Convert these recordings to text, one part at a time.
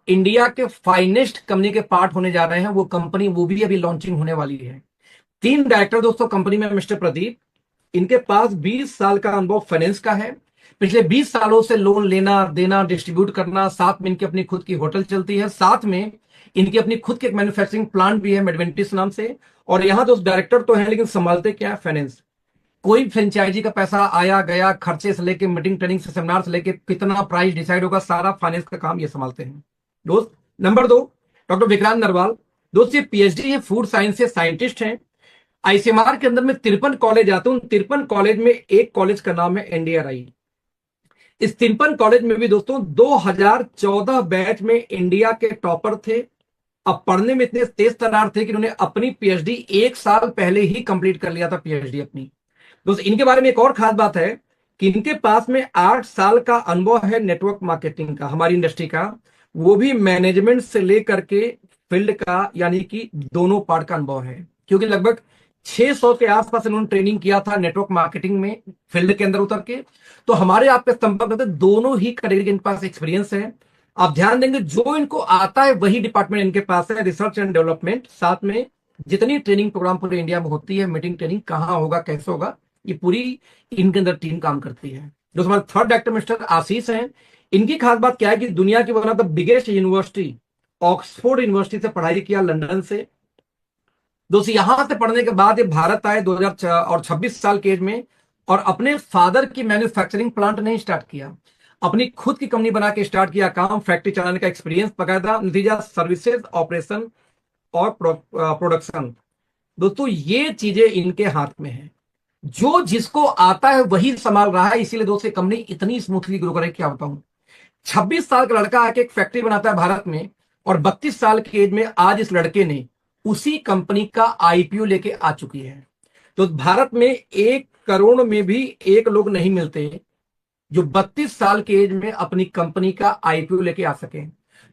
India के finest company के part होने जा रहे हैं। वो कंपनी वो भी अभी लॉन्चिंग होने वाली है। तीन डायरेक्टर दोस्तों कंपनी में, मिस्टर प्रदीप, इनके पास 20 साल का अनुभव फाइनेंस का है। पिछले 20 सालों से लोन लेना देना डिस्ट्रीब्यूट करना, साथ में इनकी अपनी खुद की होटल चलती है, साथ में इनकी अपनी खुद की एक मैन्युफैक्चरिंग प्लांट भी है मेडवेंटिस नाम से। और यहाँ दोस्त डायरेक्टर तो है लेकिन संभालते क्या है, फाइनेंस। कोई फ्रेंचाइजी का पैसा आया गया, खर्चे से लेके मीटिंग ट्रेनिंग से सेमिनार से लेके कितना प्राइस डिसाइड होगा, सारा फाइनेंस का काम ये संभालते हैं दोस्त। नंबर दो, डॉक्टर विक्रांत नरवाल। दोस्त ये पीएचडी है, फूड साइंस से साइंटिस्ट हैं। आईसीएमआर के अंदर में 53 कॉलेज आते हैं, उन 53 कॉलेज में एक कॉलेज का नाम है एनडीआरआई। इस 53 कॉलेज में भी दोस्तों 2014 बैच में इंडिया के टॉपर थे। अब पढ़ने में इतने तेज तर्रार थे कि उन्होंने अपनी पीएचडी 1 साल पहले ही कंप्लीट कर लिया था, पीएचडी अपनी। दोस्तों इनके बारे में एक और खास बात है कि इनके पास में 8 साल का अनुभव है नेटवर्क मार्केटिंग का, हमारी इंडस्ट्री का, वो भी मैनेजमेंट से लेकर के फील्ड का, यानी कि दोनों पार्ट का अनुभव है। क्योंकि लगभग 600 के आसपास इन्होंने ट्रेनिंग किया था नेटवर्क मार्केटिंग में, फील्ड के अंदर उतर के। तो हमारे आपके संपर्क करते दोनों ही कैटेगरी के इनके पास एक्सपीरियंस है। आप ध्यान देंगे जो इनको आता है वही डिपार्टमेंट इनके पास है, रिसर्च एंड डेवलपमेंट। साथ में जितनी ट्रेनिंग प्रोग्राम पूरे इंडिया में होती है, मीटिंग ट्रेनिंग कहाँ होगा कैसे होगा, ये पूरी इनके अंदर टीम काम करती है। जो हमारे थर्ड डायरेक्टर मिस्टर आशीष हैं, इनकी खास बात क्या है कि दुनिया की one of the biggest university Oxford university से पढ़ाई किया, लंदन से। दोस्तों यहां से पढ़ने के बाद ये भारत आए 2000 और 26 साल के एज में, और अपने फादर की मैन्युफैक्चरिंग प्लांट नहीं स्टार्ट किया, अपनी खुद की कंपनी बना के स्टार्ट किया काम, फैक्ट्री चलाने का एक्सपीरियंस बकायदा, नतीजा सर्विसेज, ऑपरेशन और प्रोडक्शन। दोस्तों ये चीजें इनके हाथ में है, जो जिसको आता है वही संभाल रहा है। इसीलिए दोस्तों कंपनी इतनी स्मूथली ग्रो करे, क्या बताऊं। 26 साल का लड़का आके एक फैक्ट्री बनाता है भारत में, और 32 साल की एज में आज इस लड़के ने उसी कंपनी का आईपीओ लेके आ चुकी है। तो भारत में 1 करोड़ में भी एक लोग नहीं मिलते जो 32 साल की एज में अपनी कंपनी का आईपीओ लेके आ सके।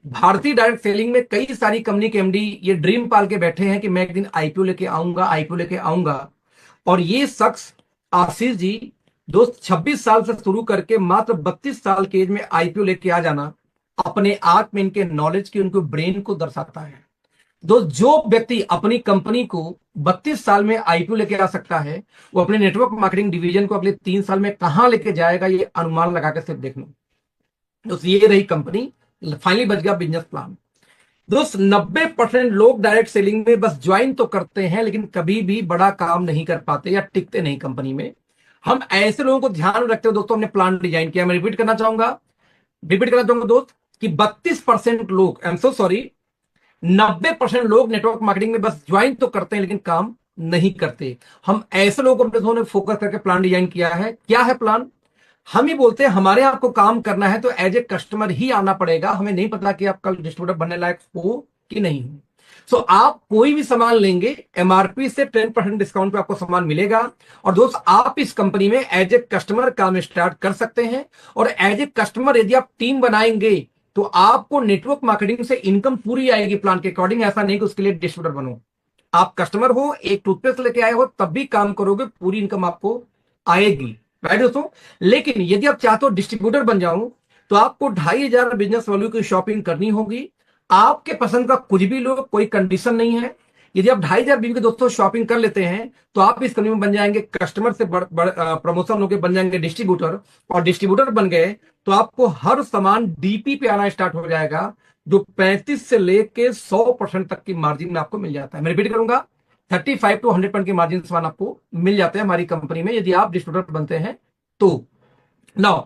भारतीय डायरेक्ट सेलिंग में कई सारी कंपनी के एमडी ये ड्रीम पाल के बैठे हैं कि मैं एक दिन आईपीओ लेके आऊंगा, आईपीओ लेके आऊंगा। और ये शख्स आशीष जी दोस्त 26 साल से शुरू करके मात्र 32 साल की एज में आईपीओ लेके आ जाना, अपने आप में इनके नॉलेज की, उनके ब्रेन को दर्शाता है। दोस्त जो व्यक्ति अपनी कंपनी को 32 साल में आईपीओ लेके आ सकता है, वो अपने नेटवर्क मार्केटिंग डिवीजन को अगले 3 साल में कहां लेके जाएगा, ये अनुमान लगा के सिर्फ देख लो। दोस्त ये रही कंपनी, फाइनली बच गया बिजनेस प्लान। दोस्त 90% लोग डायरेक्ट सेलिंग में बस ज्वाइन तो करते हैं लेकिन कभी भी बड़ा काम नहीं कर पाते या टिकते नहीं कंपनी में। हम ऐसे लोगों को ध्यान में रखते हुए दोस्तों हमने प्लान डिजाइन किया। मैं रिपीट करना चाहूंगा दोस्त कि 32% लोग, आई एम सो सॉरी, 90% लोग नेटवर्क मार्केटिंग में बस ज्वाइन तो करते हैं लेकिन काम नहीं करते। हम ऐसे लोगों को फोकस करके प्लान डिजाइन किया है। क्या है प्लान? हम ही बोलते हैं हमारे आपको काम करना है तो एज ए कस्टमर ही आना पड़ेगा, हमें नहीं पता कि आप कल डिस्ट्रीब्यूटर बनने लायक हो कि नहीं हो। सो आप कोई भी सामान लेंगे, एमआरपी से 10% डिस्काउंट पे आपको सामान मिलेगा। और दोस्त आप इस कंपनी में एज ए कस्टमर काम स्टार्ट कर सकते हैं। और एज ए कस्टमर यदि आप टीम बनाएंगे तो आपको नेटवर्क मार्केटिंग से इनकम पूरी आएगी प्लान के अकॉर्डिंग। ऐसा नहीं कि उसके लिए डिस्ट्रीब्यूटर बनो। आप कस्टमर हो, एक टूथपेस्ट लेके आए हो, तब भी काम करोगे, पूरी इनकम आपको आएगी, राइट दोस्तों। लेकिन यदि आप चाहते हो डिस्ट्रीब्यूटर बन जाऊं तो आपको 2,500 बिजनेस वैल्यू की शॉपिंग करनी होगी। आपके पसंद का कुछ भी लो, कोई कंडीशन नहीं है। यदि आप 2,500 बीवी के दोस्तों शॉपिंग कर लेते हैं तो आप इस कंपनी में बन जाएंगे कस्टमर से प्रमोशन होकर बन जाएंगे डिस्ट्रीब्यूटर। और डिस्ट्रीब्यूटर बन गए तो आपको हर सामान डीपी पे आना स्टार्ट हो जाएगा, जो 35 से लेके 100% तक की मार्जिन में आपको मिल जाता है। मैं रिपीट करूंगा, 35 टू 100% की मार्जिन सामान आपको मिल जाते हैं हमारी कंपनी में यदि आप डिस्ट्रीब्यूटर बनते हैं तो। नाउ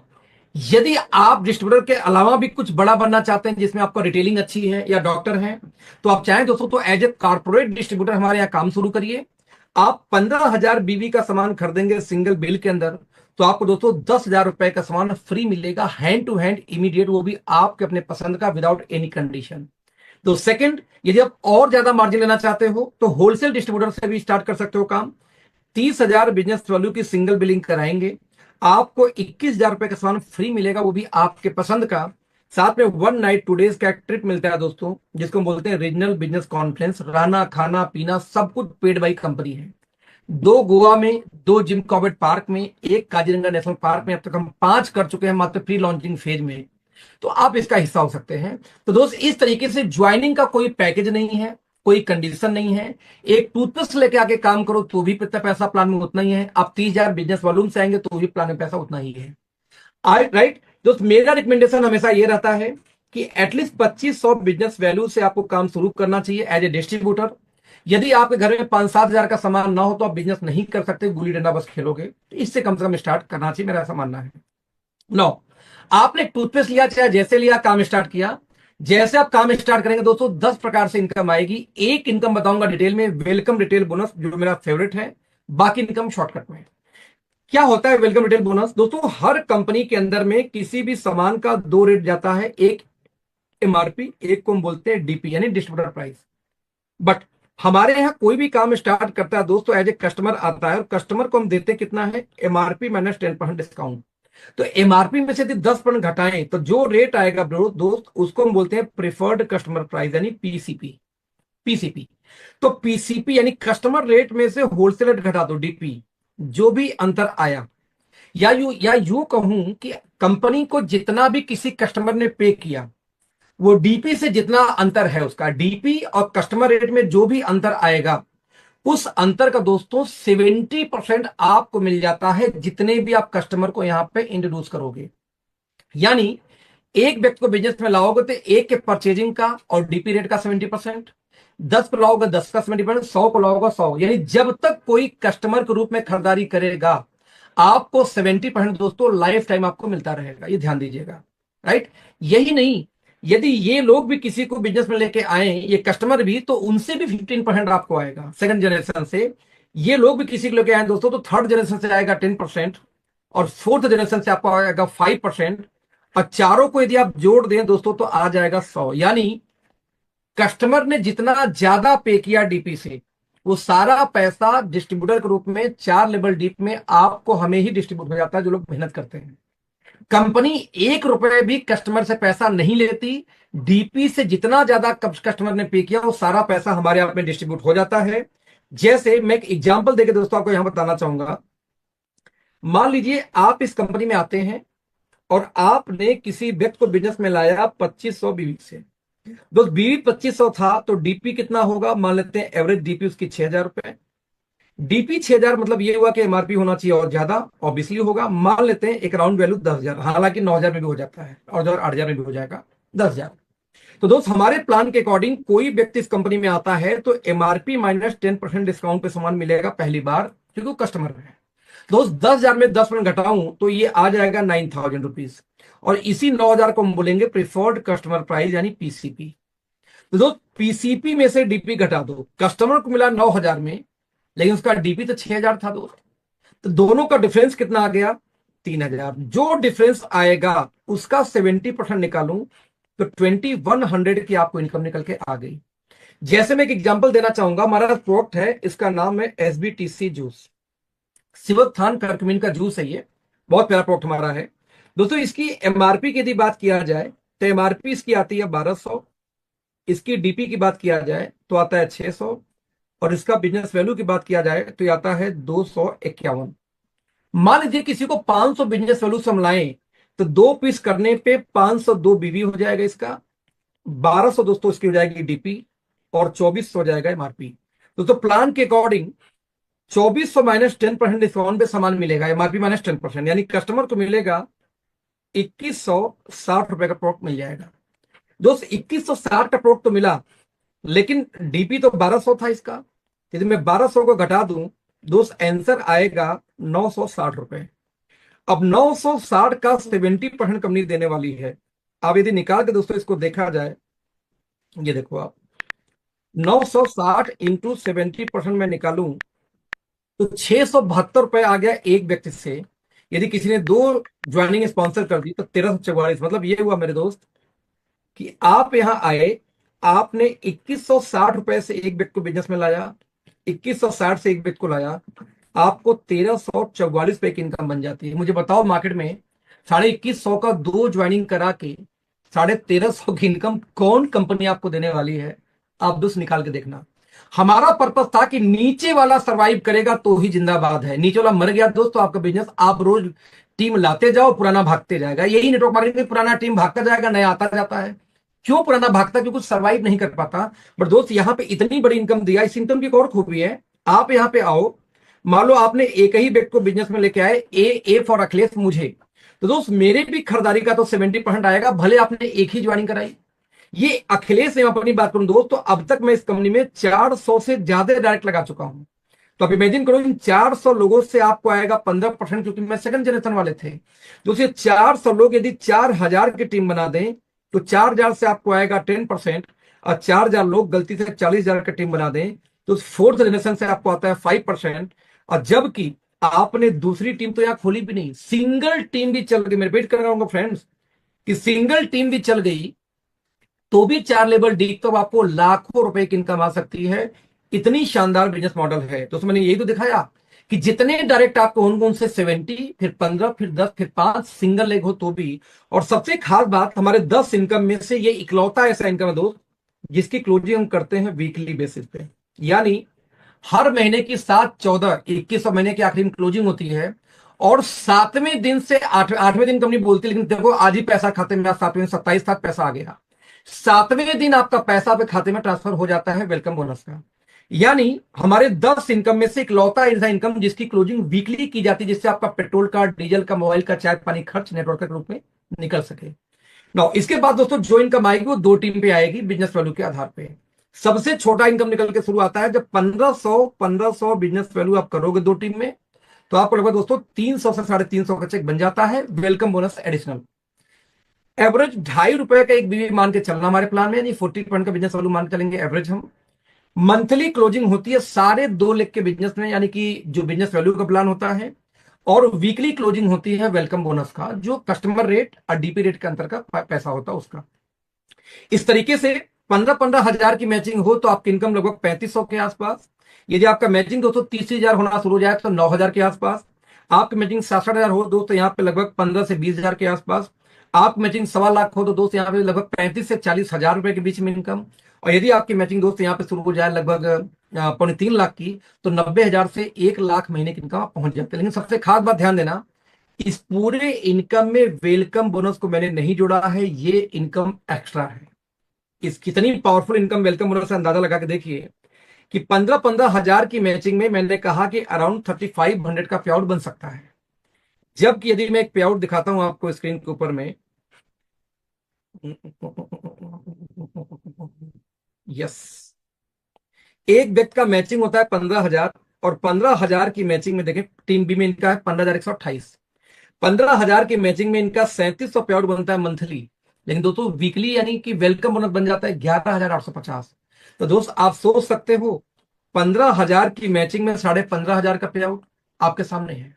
यदि आप डिस्ट्रीब्यूटर के अलावा भी कुछ बड़ा बनना चाहते हैं जिसमें आपका रिटेलिंग अच्छी है या डॉक्टर है, तो आप चाहें दोस्तों तो एज ए कॉर्पोरेट डिस्ट्रीब्यूटर हमारे यहाँ काम शुरू करिए। आप 15,000 बीवी का सामान खरीदेंगे सिंगल बिल के अंदर, तो आपको दोस्तों 10,000 रुपए का सामान फ्री मिलेगा, हैंड टू हैंड इमीडिएट, वो भी आपके अपने पसंद का, विदाउट एनी कंडीशन। तो सेकंड, यदि आप और ज्यादा मार्जिन लेना चाहते हो तो होलसेल डिस्ट्रीब्यूटर से भी स्टार्ट कर सकते हो काम। 30,000 बिजनेस वैल्यू की सिंगल बिलिंग कराएंगे, आपको 21,000 रुपए का सामान फ्री मिलेगा, वो भी आपके पसंद का। साथ में 1 नाइट 2 डेज का एक ट्रिप मिलता है दोस्तों, जिसको हम बोलते हैं रीजनल बिजनेस कॉन्फ्रेंस। रहना खाना पीना सब कुछ पेड बाई कंपनी है। 2 गोवा में, 2 जिम कॉर्बेट पार्क में, 1 काजीरंगा नेशनल पार्क में। अब तक हम 5 कर चुके हैं मात्र प्री लॉन्चिंग फेज में। तो आप इसका हिस्सा हो सकते हैं। तो दोस्त इस तरीके से ज्वाइनिंग का कोई पैकेज नहीं है, कोई कंडीशन नहीं है। एक टूथपेस्ट लेके आके काम करो तो भी कितना पैसा प्लान में उतना ही है। आप 30,000 बिजनेस वॉल्यूम से आएंगे तो भी प्लान में पैसा उतना ही है। आई राइट दोस्त, मेरा रिकमेंडेशन हमेशा ये रहता है कि एटलीस्ट 2500 बिजनेस वैल्यू से आपको काम शुरू करना चाहिए एज ए डिस्ट्रीब्यूटर। यदि आपके घर में 5-7 हजार का सामान ना हो तो आप बिजनेस नहीं कर सकते, गुल्ली डंडा बस खेलोगे। तो इससे कम से कम स्टार्ट करना चाहिए, मेरा ऐसा मानना है। नो, आपने टूथपेस्ट लिया, चाहे जैसे लिया, काम स्टार्ट किया। जैसे आप काम स्टार्ट करेंगे दोस्तों 10 प्रकार से इनकम आएगी। एक इनकम बताऊंगा डिटेल में, वेलकम रिटेल बोनस, जो मेरा फेवरेट है। बाकी इनकम शॉर्टकट में। क्या होता है वेलकम रिटेल बोनस दोस्तों? हर कंपनी के अंदर में किसी भी सामान का दो रेट जाता है, एक एमआरपी, एक को हम बोलते हैं डीपी यानी डिस्ट्रीब्यूटर प्राइस। बट हमारे यहाँ कोई भी काम स्टार्ट करता है दोस्तों, एज ए कस्टमर आता है और कस्टमर को हम देते हैं कितना है, एमआरपी माइनस 10% डिस्काउंट। तो एमआरपी में से यदि 10% घटाएं तो जो रेट आएगा दोस्त उसको हम बोलते हैं प्रिफर्ड कस्टमर प्राइस यानी पीसीपी। पीसीपी तो पीसीपी यानी कस्टमर रेट में से होलसेल रेट घटा दो, डीपी, जो भी अंतर आया। या यूं कहूं कि कंपनी को जितना भी किसी कस्टमर ने पे किया, वो डीपी से जितना अंतर है उसका, डीपी और कस्टमर रेट में जो भी अंतर आएगा, उस अंतर का दोस्तों 70% आपको मिल जाता है जितने भी आप कस्टमर को यहां पे इंट्रोड्यूस करोगे। यानी एक व्यक्ति को बिजनेस में लाओगे तो एक के परचेजिंग का और डीपी रेट का 70%, 10 पर लाओगे 10 का 70%, 100 को लाओगे 100। यानी जब तक कोई कस्टमर के रूप में खरीदारी करेगा आपको 70% दोस्तों लाइफ टाइम आपको मिलता रहेगा। ये ध्यान दीजिएगा, राइट। यही नहीं, यदि ये लोग भी किसी को बिजनेस में लेके आए, ये कस्टमर भी, तो उनसे भी 15% आपको आएगा सेकंड जनरेशन से। ये लोग भी किसी को लेके आए दोस्तों तो थर्ड जनरेशन से आएगा 10%, और फोर्थ जनरेशन से आपको आएगा 5%, और चारों को यदि आप जोड़ दें दोस्तों तो आ जाएगा 100। यानी कस्टमर ने जितना ज्यादा पे किया डीपी से, वो सारा पैसा डिस्ट्रीब्यूटर के रूप में 4 लेवल डीप में आपको, हमें ही डिस्ट्रीब्यूट हो जाता है जो लोग मेहनत करते हैं। कंपनी 1 रुपए भी कस्टमर से पैसा नहीं लेती। डीपी से जितना ज्यादा कस्टमर ने पे किया वो सारा पैसा हमारे आप में डिस्ट्रीब्यूट हो जाता है। जैसे मैं एक एग्जांपल देकर दोस्तों आपको यहां बताना चाहूंगा। मान लीजिए आप इस कंपनी में आते हैं और आपने किसी व्यक्ति को बिजनेस में लाया 2500 बीवी से। दोस्त बीवी 2500 था तो डीपी कितना होगा, मान लेते हैं एवरेज डीपी उसकी 6,000 रुपए। डीपी 6,000 मतलब ये हुआ कि एमआरपी होना चाहिए और ज्यादा, ऑब्वियसली होगा। मान लेते हैं एक राउंड वैल्यू 10,000, हालांकि 9,000 में भी हो जाता है और 8,000 में भी हो जाएगा, 10,000। तो दोस्त हमारे प्लान के अकॉर्डिंग कोई व्यक्ति इस कंपनी में आता है तो एमआरपी माइनस 10% डिस्काउंट पे सामान मिलेगा पहली बार, क्योंकि वो कस्टमर है। दोस्त 10,000 में 10% घटाऊं तो ये आ जाएगा 9,000 रुपीज, और इसी 9,000 को हम बोलेंगे प्रिफर्ड कस्टमर प्राइस यानी पीसीपी। तो दोस्त पीसीपी में से डीपी घटा दो, कस्टमर को मिला 9,000 में, लेकिन उसका डीपी तो 6,000 था दोस्त। तो दोनों का डिफरेंस कितना आ गया, 3,000। जो डिफरेंस आएगा उसका 70% निकालूं तो 2,100 की आपको इनकम निकल के आ गई। जैसे मैं एक एग्जांपल देना चाहूंगा, हमारा प्रोडक्ट है, इसका नाम है एसबीटीसी जूस, सिवोत्थान करक्यूमिन का जूस है ये। बहुत प्यारा प्रोडक्ट हमारा है दोस्तों। इसकी एमआरपी की यदि बात किया जाए तो एमआरपी इसकी आती है 1,200। इसकी डीपी की बात किया जाए तो आता है 600, और इसका बिजनेस वैल्यू की बात किया जाए तो आता है 251। मान लीजिए किसी को 500 बिजनेस वैल्यू से हम लाएं तो 2 पीस करने पे 502 बीवी हो जाएगा इसका, 1,200 दोस्तों इसकी हो जाएगी डीपी, और 2,400 हो जाएगा एमआरपी। दोस्तों प्लान के अकॉर्डिंग 2,400 माइनस 10% डिस्काउंट पे सामान मिलेगा, एमआरपी माइनस 10%, यानी कस्टमर को मिलेगा 2,160 रुपए का प्रोडक्ट मिल जाएगा। दोस्त 2,160 का प्रोडक्ट तो मिला, लेकिन डीपी तो 1,200 था इसका। यदि मैं 1,200 को घटा दूं दोस्त आंसर आएगा 960 रुपए। अब 960 का 70% कंपनी देने वाली है। अब यदि निकाल के दोस्तों इसको देखा जाए, ये देखो आप 960 इंटू 70% में निकालूं तो 672 रुपए आ गया एक व्यक्ति से। यदि किसी ने 2 ज्वाइनिंग स्पॉन्सर कर दी तो 1,344। मतलब ये हुआ मेरे दोस्त कि आप यहां आए, आपने 2,160 रुपए से एक व्यक्ति को बिजनेस में लाया, 2,160 से एक व्यक्ति को लाया, आपको 1,344 रुपए की इनकम बन जाती है। मुझे बताओ मार्केट में 2,250 का 2 ज्वाइनिंग करा के 1,350 की इनकम कौन कंपनी आपको देने वाली है? आप दोस्त निकाल के देखना। हमारा पर्पस था कि नीचे वाला सरवाइव करेगा तो ही जिंदाबाद है, नीचे वाला मर गया दोस्तों आपका बिजनेस, आप रोज टीम लाते जाओ, पुराना भागते जाएगा। यही नेटवर्क मार्केटिंग, पुराना टीम भागता जाएगा, नया आता जाता है। क्यों पुराना भागता? क्योंकि सरवाइव नहीं कर पाता। बट दोस्त यहाँ पे इतनी बड़ी इनकम दिया, इस इनकम की एक और खूबी है। आप यहाँ पे आओ, मान लो आपने एक ही व्यक्ति को बिजनेस में लेके आए, ए फॉर अखिलेश मुझे, तो दोस्त मेरे भी खरीदारी का तो 70% आएगा, भले आपने एक ही ज्वाइनिंग कराई। ये अखिलेश ने, अपनी बात करूं दोस्त, तो अब तक मैं इस कंपनी में 400 से ज्यादा डायरेक्ट लगा चुका हूं। तो आप इमेजिन करो, इन 400 लोगों से आपको आएगा 15%, क्योंकि मैं सेकंड जनरेशन वाले थे। दोस्तों 400 लोग यदि 4000 की टीम बना दें तो 4000 से आपको आएगा 10%, और 4000 लोग गलती से 40000 की टीम बना दें तो फोर्थ जनरेशन से आपको आता है 5%। और जबकि आपने दूसरी टीम तो यहां खोली भी नहीं, सिंगल टीम भी चल गई, मैं रिपीट कर रहा हूं फ्रेंड्स, कि सिंगल टीम भी चल गई तो भी 4 लेवल डी तो आपको लाखों रुपए की इनकम आ सकती है। इतनी शानदार बिजनेस मॉडल है। तो मैंने यही तो दिखाया कि जितने डायरेक्ट आपको होंगे उनसे 70, फिर 15, फिर 10, फिर 5 सिंगल लेग हो तो भी। और सबसे खास बात, हमारे 10 इनकम में से ये इकलौता ऐसा इनकम है दोस्त जिसकी क्लोजिंग हम करते हैं वीकली बेसिस पे। यानी हर महीने की 7, 14, 21 महीने की आखिरी में क्लोजिंग होती है, और 7वें दिन से 8वें दिन कंपनी बोलती है, लेकिन देखो आज ही पैसा खाते में, आज 7वें 27 तक पैसा आ गया, 7वें दिन आपका पैसा आपके खाते में ट्रांसफर हो जाता है वेलकम बोनस का। यानी हमारे 10 इनकम में से इकलौता ऐसा इनकम जिसकी क्लोजिंग वीकली की जाती है, जिससे आपका पेट्रोल का, डीजल का, मोबाइल का, चाय पानी खर्च नेटवर्क के रूप में निकल सके। नाउ इसके बाद दोस्तों जो इनकम आएगी वो दो टीम पे आएगी बिजनेस वैल्यू के आधार पे। सबसे छोटा इनकम निकल के शुरू आता है जब 1500 बिजनेस वैल्यू आप करोगे दो टीम में, तो आपको लगभग दोस्तों 300 से 350 का चेक बन जाता है वेलकम बोनस एडिशनल। एवरेज ₹2.5 का एक बीवी मान के चलना हमारे प्लान में, यानी 40% का बिजनेस वैल्यू मान के चलेंगे एवरेज हम। मंथली क्लोजिंग होती है सारे 2 लेग के बिजनेस में, यानी कि जो बिजनेस वैल्यू का प्लान होता है, और वीकली क्लोजिंग होती है वेलकम बोनस का, जो कस्टमर रेट और डीपी रेट के अंतर का पैसा होता है उसका। इस तरीके से 15-15 हजार की मैचिंग हो तो आपकी इनकम लगभग 3500 के आसपास। यदि आपका मैचिंग दोस्तों 30,000 होना शुरू हो जाए तो 9,000 के आसपास। आपकी मैचिंग 67,000 हो दोस्तों यहाँ पे लगभग 15 से 20,000 के आसपास। आप मैचिंग 1.25 लाख हो तो दोस्त यहाँ पे लगभग 35 से 40,000 रुपए के बीच में इनकम। और यदि आपकी मैचिंग दोस्त यहाँ पे शुरू हो जाए लगभग 2.25 लाख की, तो 90,000 से 1 लाख महीने की इनकम आप पहुंच जाते हैं। लेकिन सबसे खास बात ध्यान देना, इस पूरे इनकम में वेलकम बोनस को मैंने नहीं जोड़ा है, ये इनकम एक्स्ट्रा है। इस कितनी पावरफुल इनकम वेलकम बोनस से अंदाजा लगा के देखिए कि 15-15 हजार की मैचिंग में मैंने कहा कि अराउंड 3500 का पे आउट बन सकता है। जबकि यदि मैं एक पे आउट दिखाता हूं आपको स्क्रीन के ऊपर में, यस, एक व्यक्ति का मैचिंग होता है 15,000, और 15,000 की मैचिंग में देखें टीम बी में इनका है 15,128। 15,000 की मैचिंग में इनका 3700 पे आउट बनता है मंथली। लेकिन दोस्तों वीकली यानी कि वेलकम बोनस बन जाता है 11,850। तो दोस्त आप सोच सकते हो, 15,000 की मैचिंग में 15,500 का पे आउट आपके सामने है।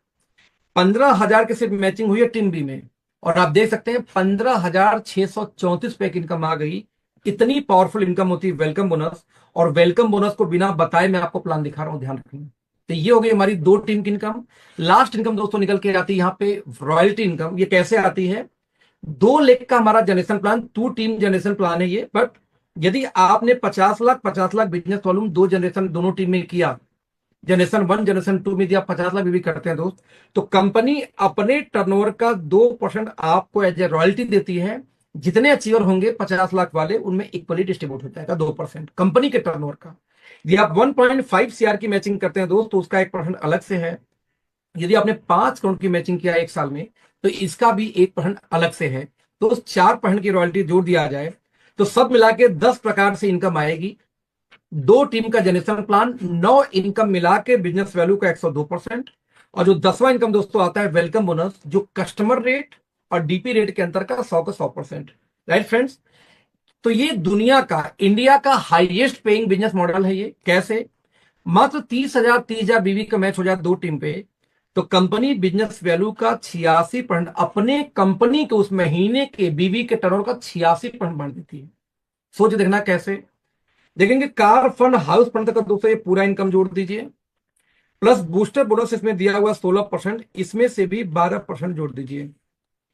15,000 की सिर्फ मैचिंग हुई है टीम बी में, और आप देख सकते हैं 15,634 पे की इनकम आ गई। इतनी पावरफुल इनकम होती है वेलकम बोनस। और वेलकम बोनस को बिना बताए मैं आपको प्लान दिखा रहा हूं, ध्यान रखिए। तो ये हो गई हमारी दो टीम की इनकम। लास्ट इनकम दोस्तों निकल के आती है यहाँ पे रॉयल्टी इनकम। ये कैसे आती है? 2 लेग का हमारा generation plan, 2 team generation plan है ये। बट यदि आपने 50 लाख बिजनेस वॉल्यूम 2 जनरेशन दोनों टीम में किया, जनरेशन 1 जनरेशन 2 में यदि आप 50 लाख भी करते हैं दोस्त, तो कंपनी अपने टर्नओवर का 2% आपको एज ए रॉयल्टी देती है। जितने अचीवर होंगे 50 लाख वाले, उनमें इक्वली डिस्ट्रीब्यूट हो जाएगा 2% कंपनी के टर्नओवर का। यदि आप 1.5 सीआर की मैचिंग करते हैं दोस्त, तो उसका 1% अलग से है। यदि आपने 5 करोड़ की मैचिंग किया एक साल में, तो इसका भी 1% अलग से है। तो उस 4% की रॉयल्टी जोड़ दिया जाए तो सब मिला के 10 प्रकार से इनकम आएगी। 2 टीम का जनरेशन प्लान, 9 इनकम मिला के बिजनेस वैल्यू का 102%। और जो 10वां इनकम दोस्तों आता है वेलकम बोनस, जो कस्टमर रेट और डीपी रेट के अंतर का 100 का 100%। Right friends? तो ये दुनिया का, इंडिया का हाईएस्ट पेइंग बिजनेस मॉडल है। ये कैसे? मात्र 30,000 बीवी का मैच हो जाए दो टीम पे, तो कंपनी बिजनेस वैल्यू का 86% अपने कंपनी के उस महीने के बीवी के टर्नओवर का 86% बढ़ देती है। सोच देखना कैसे। देखेंगे कार फंड, हाउस फंड तक का दोस्तों ये पूरा इनकम जोड़ दीजिए, प्लस बूस्टर बोनस इसमें दिया हुआ 16%, इसमें से भी 12% जोड़ दीजिए।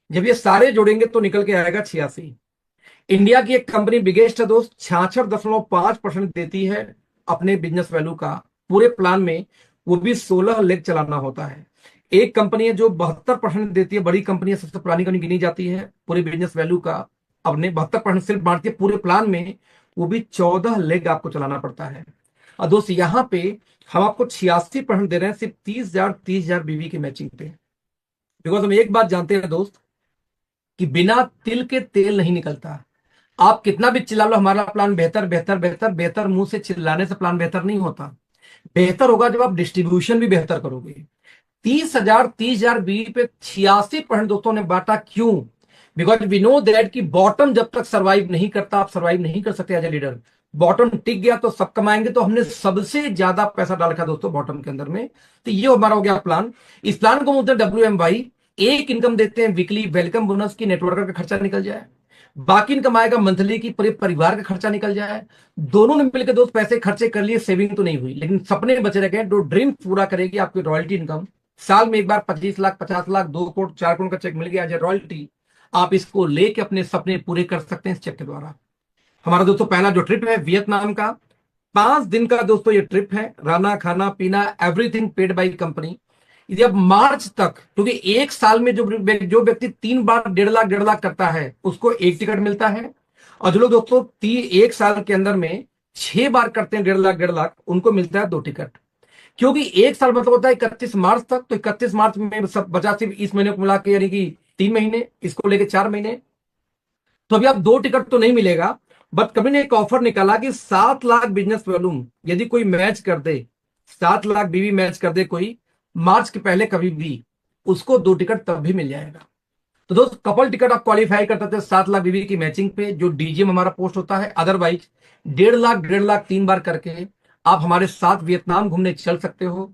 जब ये सारे जोड़ेंगे तो निकल के आएगा 86। इंडिया की एक कंपनी बिगेस्ट है दोस्त, 66.5% देती है अपने बिजनेस वैल्यू का पूरे प्लान में, वो भी 16 लेग चलाना होता है। एक कंपनी है जो 72% देती है, बड़ी कंपनी है, सबसे पुरानी कंपनी गिनी जाती है पूरे बिजनेस वैल्यू का, अपने 72% सिर्फ बांटती है पूरे प्लान में, वो भी 14 लेग आपको चलाना पड़ता है। और दोस्त यहाँ पे हम आपको 86% दे रहे हैं सिर्फ 30,000 बीवी की मैचिंग पे। बिकॉज हम एक बात जानते हैं दोस्त, कि बिना तिल के तेल नहीं निकलता। आप कितना भी चिल्ला लो हमारा प्लान बेहतर बेहतर बेहतर बेहतर, मुंह से चिल्लाने से प्लान बेहतर नहीं होता। बेहतर होगा जब आप डिस्ट्रीब्यूशन भी बेहतर करोगे। 30,000 बीवी पे 86% दोस्तों ने बांटा, क्यों? बिकॉज वी नो दैट कि बॉटम जब तक सर्वाइव नहीं करता, आप सर्वाइव नहीं कर सकते एज ए लीडर। बॉटम टिक गया तो सब कमाएंगे, तो हमने सबसे ज्यादा पैसा डाल रखा दोस्तों बॉटम के अंदर में। तो ये हमारा हो गया प्लान। इस प्लान को बोलते हैं WMY। एक इनकम देते हैं वीकली वेलकम बोनस की, नेटवर्कर का खर्चा निकल जाए। बाकी इनकम आएगा मंथली की, पूरे परिवार का खर्चा निकल जाए। दोनों ने मिलकर दोस्त पैसे खर्चे कर लिए, सेविंग तो नहीं हुई, लेकिन सपने बचे रह गए। जो ड्रीम पूरा करेगी आपकी रॉयल्टी इनकम। साल में एक बार 25 लाख 50 लाख 2 करोड़ 4 करोड़ का चेक मिल गया एज ए रॉयल्टी, आप इसको लेके अपने सपने पूरे कर सकते हैं इस चेक के द्वारा। हमारा दोस्तों पहला जो ट्रिप है वियतनाम का, 5 दिन का दोस्तों ये ट्रिप है। रहना खाना पीना एवरीथिंग पेड बाई कंपनी। यदि अब मार्च तक, क्योंकि एक साल में जो व्यक्ति 3 बार 1.5 लाख करता है उसको एक टिकट मिलता है, और जो लोग दोस्तों एक साल के अंदर में 6 बार करते हैं 1.5 लाख उनको मिलता है 2 टिकट। क्योंकि एक साल मतलब होता है 31 मार्च तक, तो 31 मार्च में सब बचा सिर्फ इस महीने को मिला के, यानी कि 3 महीने, इसको लेके 4 महीने। तो अभी आप 2 टिकट तो नहीं मिलेगा, बट कंपनी ने एक ऑफर निकाला कि 7 लाख बिजनेस वॉल्यूम यदि कोई मैच कर दे, 7 लाख बीवी मैच कर दे कोई मार्च के पहले कभी भी, उसको 2 टिकट तब भी मिल जाएगा। तो दोस्त कपल टिकट आप क्वालिफाई करते थे 7 लाख बीवी की मैचिंग पे, जो डीजीएम हमारा पोस्ट होता है। अदरवाइज 1.5 लाख 3 बार करके आप हमारे साथ वियतनाम घूमने चल सकते हो,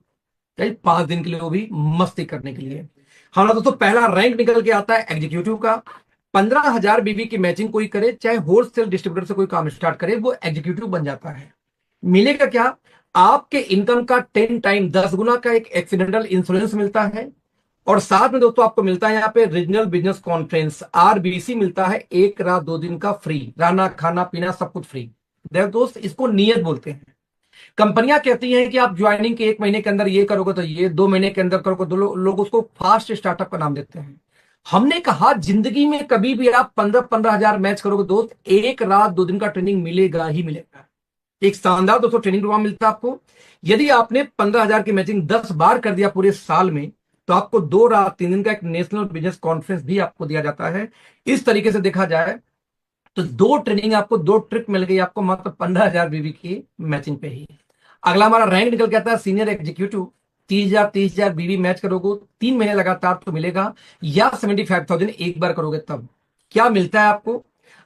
5 दिन के लिए, वो भी मस्ती करने के लिए। हमारा दोस्तों पहला रैंक निकल के आता है एग्जीक्यूटिव का। 15,000 बीवी की मैचिंग कोई करे, चाहे होलसेल डिस्ट्रीब्यूटर से कोई काम स्टार्ट करे, वो एग्जीक्यूटिव बन जाता है। मिलेगा क्या? आपके इनकम का 10 टाइम 10 गुना का एक एक्सीडेंटल इंश्योरेंस मिलता है, और साथ में दोस्तों आपको मिलता है यहाँ पे रीजनल बिजनेस कॉन्फ्रेंस RBC मिलता है, 1 रात 2 दिन का फ्री, रहना खाना पीना सब कुछ फ्री। दोस्त इसको नियत बोलते हैं। कंपनियां कहती हैं कि आप ज्वाइनिंग के 1 महीने के अंदर ये करोगे तो ये, 2 महीने के अंदर करोगे तो लोग उसको फास्ट स्टार्टअप का नाम देते हैं। हमने कहा जिंदगी में कभी भी आप 15-15 हजार मैच करोगे दोस्त, 1 रात 2 दिन का ट्रेनिंग मिलेगा ही मिलेगा। एक शानदार दोस्तों ट्रेनिंग प्रोग्राम मिलता है आपको। यदि आपने 15,000 की मैचिंग 10 बार कर दिया पूरे साल में, तो आपको 2 रात 3 दिन का एक नेशनल बिजनेस कॉन्फ्रेंस भी आपको दिया जाता है। इस तरीके से देखा जाए तो 2 ट्रेनिंग आपको, 2 ट्रिप मिल गई आपको मात्र 15,000 बीवी की मैचिंग पे ही। अगला हमारा रैंक निकल के आता है सीनियर एग्जीक्यूटिव। 30,000 बीवी मैच करोगे 3 महीने लगातार तो मिलेगा, या 75,000 एक बार करोगे तब। क्या मिलता है आपको?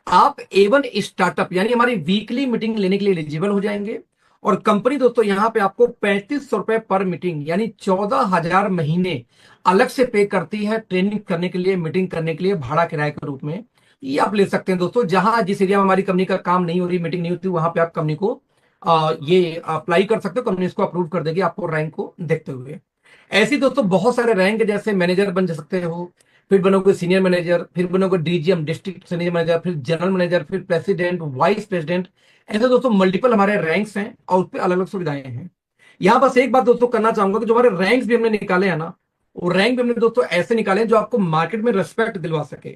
आप A1 स्टार्टअप यानी हमारी वीकली मीटिंग लेने के लिए एलिजिबल हो जाएंगे। और कंपनी दोस्तों यहां पे आपको 3500 रुपए पर मीटिंग यानी 14,000 महीने अलग से पे करती है, ट्रेनिंग करने के लिए, मीटिंग करने के लिए, भाड़ा किराए के रूप में। ये आप ले सकते हैं दोस्तों। जहां जिस एरिया में हमारी कंपनी का काम नहीं हो रही, मीटिंग नहीं होती, वहां पे आप कंपनी को ये अप्लाई कर सकते हो। कंपनी इसको अप्रूव कर देगी आपको रैंक को देखते हुए। ऐसी दोस्तों बहुत सारे रैंक, जैसे मैनेजर बन सकते हो, फिर बनोगे सीनियर मैनेजर, फिर बनोगे DGM डिस्ट्रिक्ट सीनियर मैनेजर, फिर जनरल मैनेजर, फिर प्रेसिडेंट, वाइस प्रेसिडेंट। ऐसे दोस्तों मल्टीपल हमारे रैंक्स हैं और उस पर अलग अलग सुविधाएं हैं। यहां बस एक बात दोस्तों करना चाहूंगा कि जो हमारे रैंक्स भी हमने निकाले हैं ना, वो रैंक भी हमने दोस्तों ऐसे निकाले हैं जो आपको मार्केट में रिस्पेक्ट दिलवा सके।